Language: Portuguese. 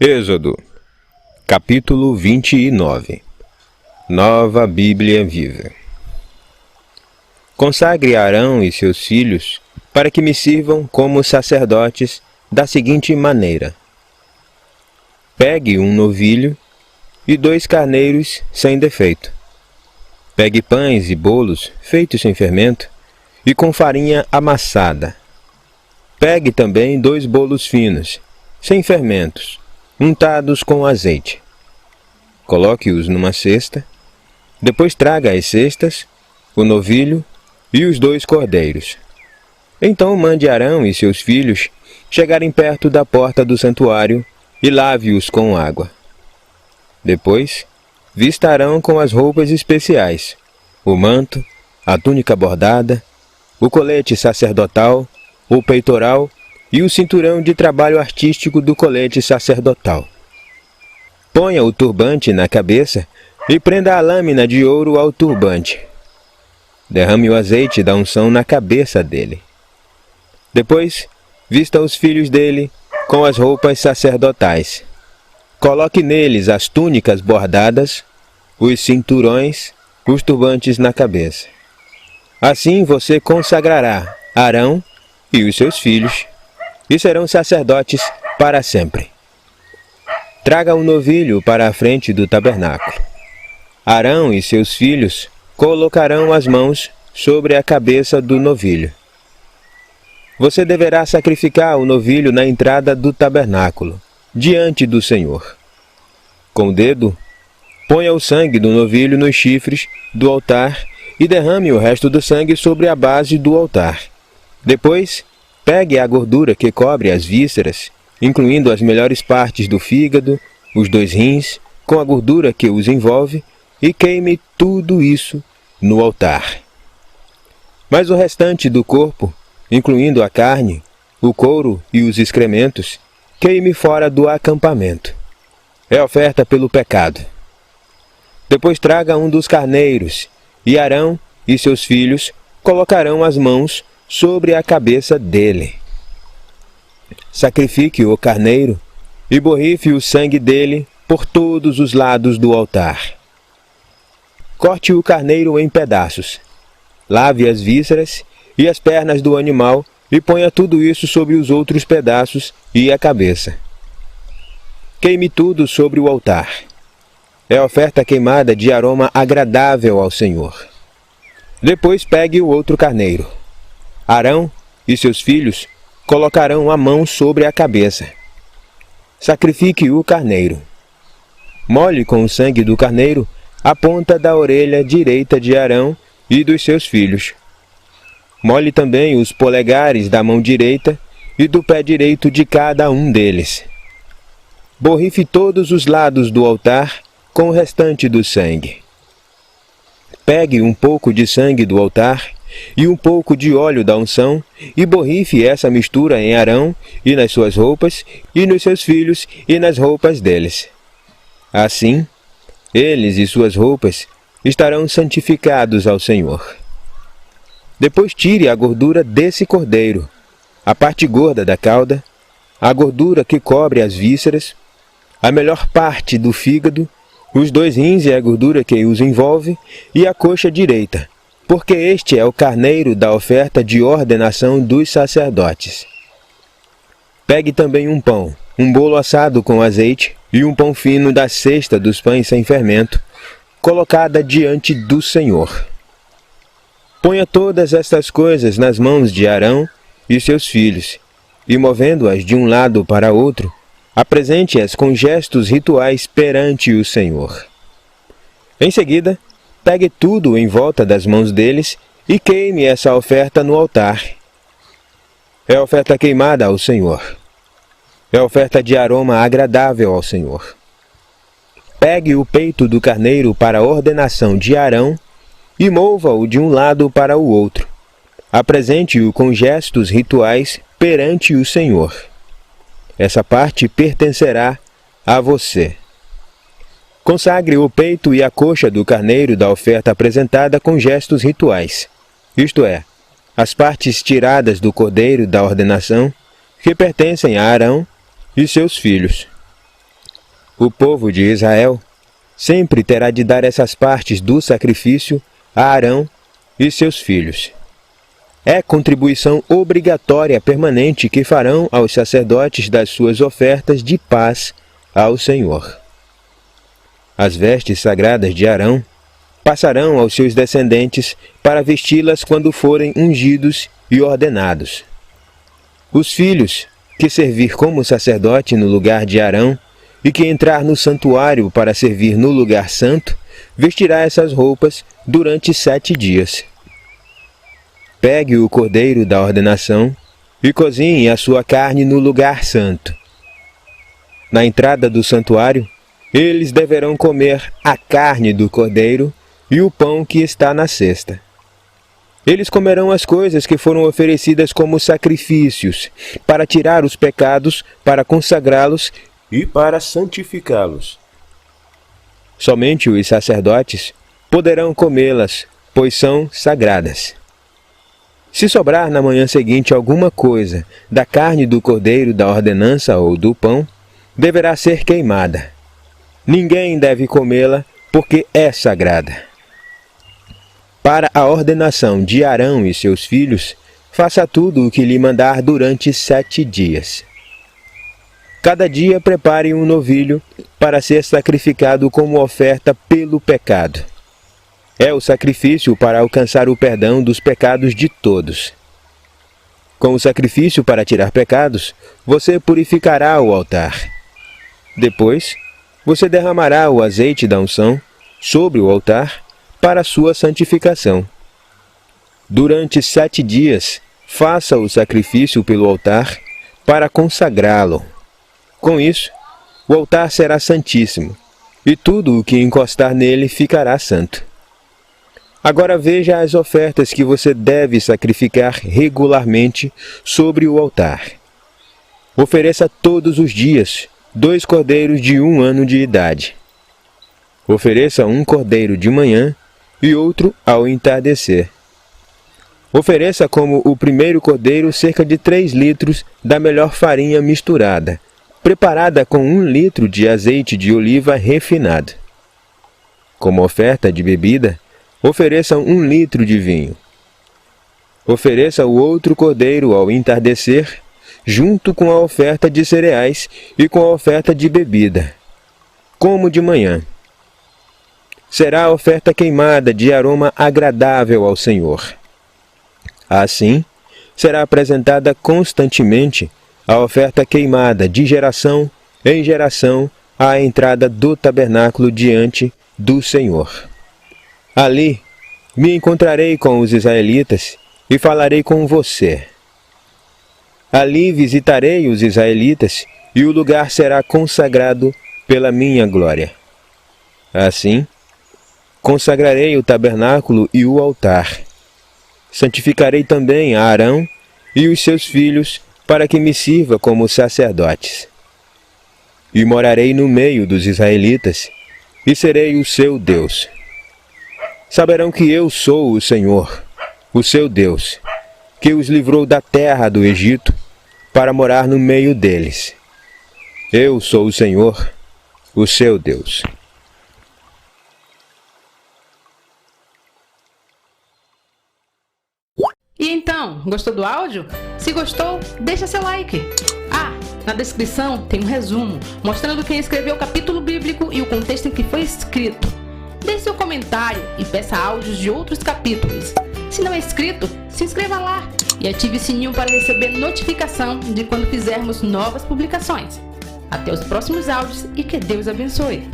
Êxodo, capítulo 29. Nova Bíblia Viva. Consagre Arão e seus filhos para que me sirvam como sacerdotes da seguinte maneira. Pegue um novilho e 2 carneiros sem defeito. Pegue pães e bolos feitos sem fermento e com farinha amassada. Pegue também 2 bolos finos, sem fermentos, untados com azeite. Coloque-os numa cesta, depois traga as cestas, o novilho e os 2 cordeiros. Então mande Arão e seus filhos chegarem perto da porta do santuário e lave-os com água. Depois, vista Arão com as roupas especiais, o manto, a túnica bordada, o colete sacerdotal, o peitoral e o cinturão de trabalho artístico do colete sacerdotal. Ponha o turbante na cabeça e prenda a lâmina de ouro ao turbante. Derrame o azeite da unção na cabeça dele. Depois, vista os filhos dele com as roupas sacerdotais. Coloque neles as túnicas bordadas, os cinturões, os turbantes na cabeça. Assim você consagrará Arão e os seus filhos, e serão sacerdotes para sempre. Traga um novilho para a frente do tabernáculo. Arão e seus filhos colocarão as mãos sobre a cabeça do novilho. Você deverá sacrificar o novilho na entrada do tabernáculo, diante do Senhor. Com o dedo, ponha o sangue do novilho nos chifres do altar e derrame o resto do sangue sobre a base do altar. Depois, pegue a gordura que cobre as vísceras, incluindo as melhores partes do fígado, os 2 rins, com a gordura que os envolve, e queime tudo isso no altar. Mas o restante do corpo, incluindo a carne, o couro e os excrementos, queime fora do acampamento. É oferta pelo pecado. Depois traga um dos carneiros, e Arão e seus filhos colocarão as mãos sobre a cabeça dele. Sacrifique o carneiro e borrife o sangue dele por todos os lados do altar. Corte o carneiro em pedaços. Lave as vísceras e as pernas do animal e ponha tudo isso sobre os outros pedaços e a cabeça. Queime tudo sobre o altar. É oferta queimada de aroma agradável ao Senhor. Depois pegue o outro carneiro. Arão e seus filhos colocarão a mão sobre a cabeça. Sacrifique o carneiro. Molhe com o sangue do carneiro a ponta da orelha direita de Arão e dos seus filhos. Molhe também os polegares da mão direita e do pé direito de cada um deles. Borrife todos os lados do altar com o restante do sangue. Pegue um pouco de sangue do altar e um pouco de óleo da unção, e borrife essa mistura em Arão e nas suas roupas, e nos seus filhos e nas roupas deles. Assim, eles e suas roupas estarão santificados ao Senhor. Depois tire a gordura desse cordeiro, a parte gorda da cauda, a gordura que cobre as vísceras, a melhor parte do fígado, os 2 rins e a gordura que os envolve, e a coxa direita, porque este é o carneiro da oferta de ordenação dos sacerdotes. Pegue também um pão, um bolo assado com azeite e um pão fino da cesta dos pães sem fermento, colocada diante do Senhor. Ponha todas estas coisas nas mãos de Arão e seus filhos, e movendo-as de um lado para outro, apresente-as com gestos rituais perante o Senhor. Em seguida, pegue tudo em volta das mãos deles e queime essa oferta no altar. É oferta queimada ao Senhor. É oferta de aroma agradável ao Senhor. Pegue o peito do carneiro para a ordenação de Arão e mova-o de um lado para o outro. Apresente-o com gestos rituais perante o Senhor. Essa parte pertencerá a você. Consagre o peito e a coxa do carneiro da oferta apresentada com gestos rituais, isto é, as partes tiradas do cordeiro da ordenação, que pertencem a Arão e seus filhos. o povo de Israel sempre terá de dar essas partes do sacrifício a Arão e seus filhos. É contribuição obrigatória permanente que farão aos sacerdotes das suas ofertas de paz ao Senhor. As vestes sagradas de Arão passarão aos seus descendentes para vesti-las quando forem ungidos e ordenados. Os filhos que servir como sacerdote no lugar de Arão e que entrar no santuário para servir no lugar santo, vestirá essas roupas durante 7 dias. Pegue o cordeiro da ordenação e cozinhe a sua carne no lugar santo. Na entrada do santuário, eles deverão comer a carne do cordeiro e o pão que está na cesta. Eles comerão as coisas que foram oferecidas como sacrifícios, para tirar os pecados, para consagrá-los e para santificá-los. Somente os sacerdotes poderão comê-las, pois são sagradas. Se sobrar na manhã seguinte alguma coisa da carne do cordeiro da ordenança ou do pão, deverá ser queimada. Ninguém deve comê-la, porque é sagrada. Para a ordenação de Arão e seus filhos, faça tudo o que lhe mandar durante 7 dias. Cada dia prepare um novilho para ser sacrificado como oferta pelo pecado. É o sacrifício para alcançar o perdão dos pecados de todos. Com o sacrifício para tirar pecados, você purificará o altar. Depois, você derramará o azeite da unção sobre o altar para sua santificação. Durante 7 dias, faça o sacrifício pelo altar para consagrá-lo. Com isso, o altar será santíssimo, e tudo o que encostar nele ficará santo. Agora veja as ofertas que você deve sacrificar regularmente sobre o altar. Ofereça todos os dias 2 cordeiros de 1 ano de idade. Ofereça um cordeiro de manhã e outro ao entardecer. Ofereça como o primeiro cordeiro cerca de 3 litros da melhor farinha misturada, preparada com 1 litro de azeite de oliva refinado. Como oferta de bebida, ofereça 1 litro de vinho. Ofereça o outro cordeiro ao entardecer, junto com a oferta de cereais e com a oferta de bebida, como de manhã. Será a oferta queimada de aroma agradável ao Senhor. Assim, será apresentada constantemente a oferta queimada de geração em geração à entrada do tabernáculo diante do Senhor. Ali me encontrarei com os israelitas e falarei com você. Ali visitarei os israelitas e o lugar será consagrado pela minha glória. Assim, consagrarei o tabernáculo e o altar. Santificarei também a Arão e os seus filhos para que me sirva como sacerdotes. E morarei no meio dos israelitas e serei o seu Deus. Saberão que eu sou o Senhor, o seu Deus, que os livrou da terra do Egito para morar no meio deles. Eu sou o Senhor, o seu Deus. E então, gostou do áudio? Se gostou, deixa seu like. Na descrição tem um resumo mostrando quem escreveu o capítulo bíblico e o contexto em que foi escrito. Deixe seu comentário e peça áudios de outros capítulos. Se não é inscrito, se inscreva lá e ative o sininho para receber notificação de quando fizermos novas publicações. Até os próximos áudios e que Deus abençoe.